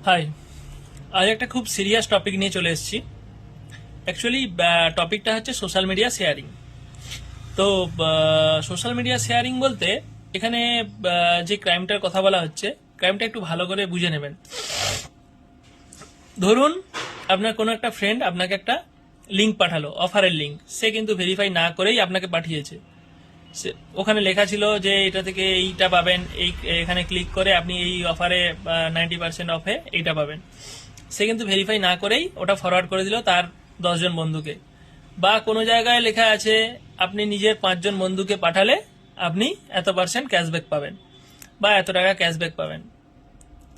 High, আজ একটা খুব সিরিয়াস টপিক নিয়ে চলে এসেছি। অ্যাকচুয়ালি টপিকটা হচ্ছে সোশ্যাল মিডিয়া শেয়ারিং। তো সোশ্যাল মিডিয়া শেয়ারিং বলতে এখানে যে ক্রাইমটার কথা বলা হচ্ছে, ক্রাইমটা একটু ভালো করে বুঝে নেবেন। ধরুন আপনার কোনো একটা ফ্রেন্ড আপনাকে একটা লিঙ্ক পাঠালো, অফারের লিঙ্ক। সে কিন্তু ভেরিফাই না করেই আপনাকে পাঠিয়েছে। ওখানে লেখা ছিল যে এটা থেকে এইটা পাবেন, এখানে ক্লিক করে আপনি এই অফারে 90% অফে এইটা পাবেন। সে কিন্তু ভেরিফাই না করেই ওটা ফরওয়ার্ড করে দিল তার 10 জন বন্ধুকে। বা কোনো জায়গায় লেখা আছে আপনি নিজের 5 জন বন্ধুকে পাঠালে আপনি এত% ক্যাশব্যাক পাবেন বা এত টাকা ক্যাশব্যাক পাবেন।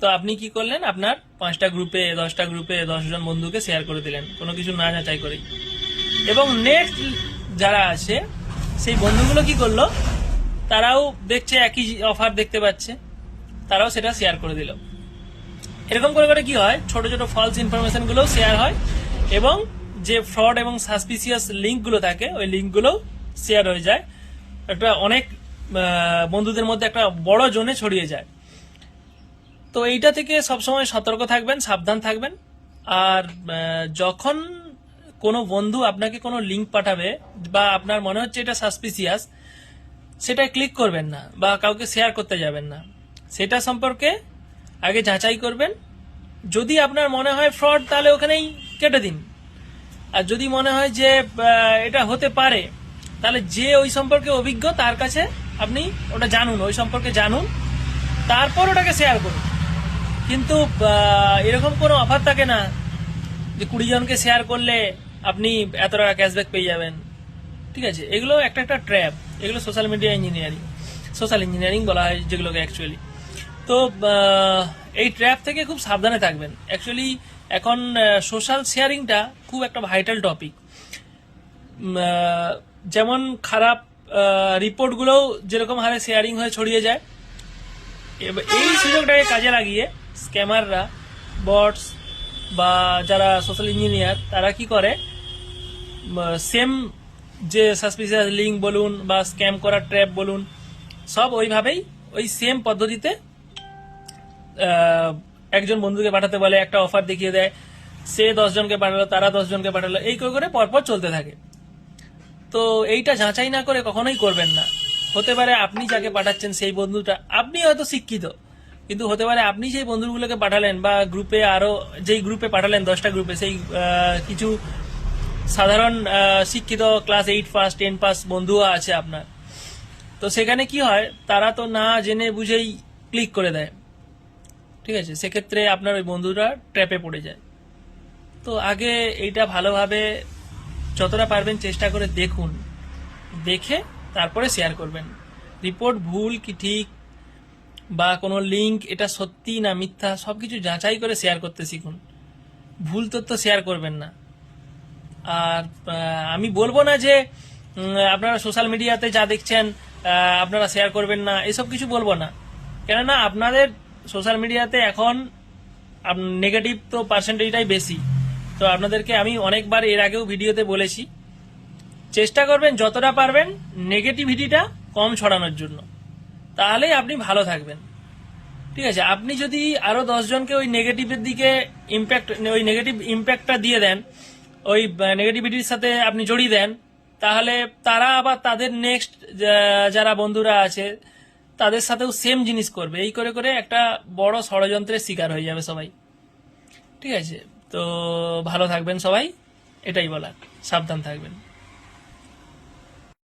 তো আপনি কি করলেন, আপনার 5টা গ্রুপে 10টা গ্রুপে 10 জন বন্ধুকে শেয়ার করে দিলেন কোনো কিছু না যাচাই করেই। এবং নেক্সট যারা আছে সেই বন্ধুগুলো কি করলো, তারাও দেখছে একই অফার দেখতে পাচ্ছে, তারাও সেটা শেয়ার করে দিল। এরকম করে করে কি হয়, ছোট ছোট ফলস ইনফরমেশন গুলো শেয়ার হয় এবং যে ফ্রড এবং সাসপিসিয়াস লিঙ্ক গুলো থাকে ওই লিঙ্ক গুলো শেয়ার হয়ে যায়, একটা অনেক বন্ধুদের মধ্যে একটা বড় জোনে ছড়িয়ে যায়। তো এইটা থেকে সবসময় সতর্ক থাকবেন, সাবধান থাকবেন। আর যখন কোনো বন্ধু আপনাকে কোনো লিঙ্ক পাঠাবে বা আপনার মনে হচ্ছে এটা সাসপিসিয়াস, সেটা ক্লিক করবেন না বা কাউকে শেয়ার করতে যাবেন না। সেটা সম্পর্কে আগে যাচাই করবেন। যদি আপনার মনে হয় ফ্রড, তাহলে ওখানেই কেটে দিন। আর যদি মনে হয় যে এটা হতে পারে, তাহলে যে ওই সম্পর্কে অভিজ্ঞ তার কাছে আপনি ওটা জানুন, ওই সম্পর্কে জানুন, তারপর ওটাকে শেয়ার করুন। কিন্তু এরকম কোনো অফার থাকে না যে 20 জনকে শেয়ার করলে আপনি এত টাকা ক্যাশব্যাক পেয়ে যাবেন। ঠিক আছে, এগুলো একটা একটা ট্র্যাপ। এগুলো social media engineering, social engineering বলা হয় যেগুলোকে অ্যাকচুয়ালি। তো এই ট্র্যাপ থেকে খুব সাবধানে থাকবেন। অ্যাকচুয়ালি এখন সোশ্যাল শেয়ারিংটা খুব একটা ভাইটাল টপিক। যেমন খারাপ রিপোর্টগুলোও যেরকম হারে শেয়ারিং হয়ে ছড়িয়ে যায়, এই সুযোগটাকে কাজে লাগিয়ে স্ক্যামাররা, বটস বা যারা সোশ্যাল ইঞ্জিনিয়ার, তারা কি করে, সেম যে সাসপিসিয়াস লিঙ্ক বলুন বা স্ক্যাম করার ট্র্যাপ বলুন, সব ওইভাবেই ওই সেম পদ্ধতিতে একজন বন্ধুকে পাঠাতে বলে, একটা অফার দেখিয়ে দেয়, সে 10 জনকে পাঠালো, তারা 10 জনকে পাঠালো, এই করে পরপর চলতে থাকে। তো এইটা যাচাই না করে কখনোই করবেন না। হতে পারে আপনি যাকে পাঠাচ্ছেন সেই বন্ধুটা, আপনি হয়তো শিক্ষিত, কিন্তু হতে পারে আপনি সেই বন্ধুগুলোকে পাঠালেন বা গ্রুপে আরো যেই গ্রুপে পাঠালেন 10টা গ্রুপে, সেই কিছু সাধারণ শিক্ষিত ক্লাস 8 পাস 10 পাস বন্ধুও আছে আপনার। তো সেখানে কি হয়, তারা তো না জেনে বুঝেই ক্লিক করে দেয়। ঠিক আছে, সেক্ষেত্রে আপনার ওই বন্ধুরা ট্র্যাপে পড়ে যায়। তো আগে এইটা ভালোভাবে যতটা পারবেন চেষ্টা করে দেখুন, দেখে তারপরে শেয়ার করবেন। রিপোর্ট ভুল কি ঠিক বা কোনো লিঙ্ক এটা সত্যি না মিথ্যা, সবকিছু যাচাই করে শেয়ার করতে শিখুন। ভুল তথ্য শেয়ার করবেন না। আর আমি বলবো না যে আপনারা সোশ্যাল মিডিয়াতে যা দেখছেন আপনারা শেয়ার করবেন না, এসব কিছু বলবো না। কেননা আপনাদের সোশ্যাল মিডিয়াতে এখন নেগেটিভ তো পার্সেন্টেজটাই বেশি। তো আপনাদেরকে আমি অনেকবার এর আগেও ভিডিওতে বলেছি, চেষ্টা করবেন যতটা পারবেন নেগেটিভিটিটা কম ছড়ানোর জন্য, তাহলেই আপনি ভালো থাকবেন। ঠিক আছে, আপনি যদি আরো 10 জনকে ওই নেগেটিভের দিকে ওই নেগেটিভ ইম্প্যাক্টটা দিয়ে দেন, ওই নেগেটিভিটির সাথে আপনি জড়িয়ে দেন, তাহলে তারা আবার তাদের নেক্সট যারা বন্ধুরা আছে তাদের সাথেও সেম জিনিস করবে। এই করে করে একটা বড় ষড়যন্ত্রের শিকার হয়ে যাবে সবাই। ঠিক আছে, তো ভালো থাকবেন সবাই, এটাই বলার। সাবধান থাকবেন।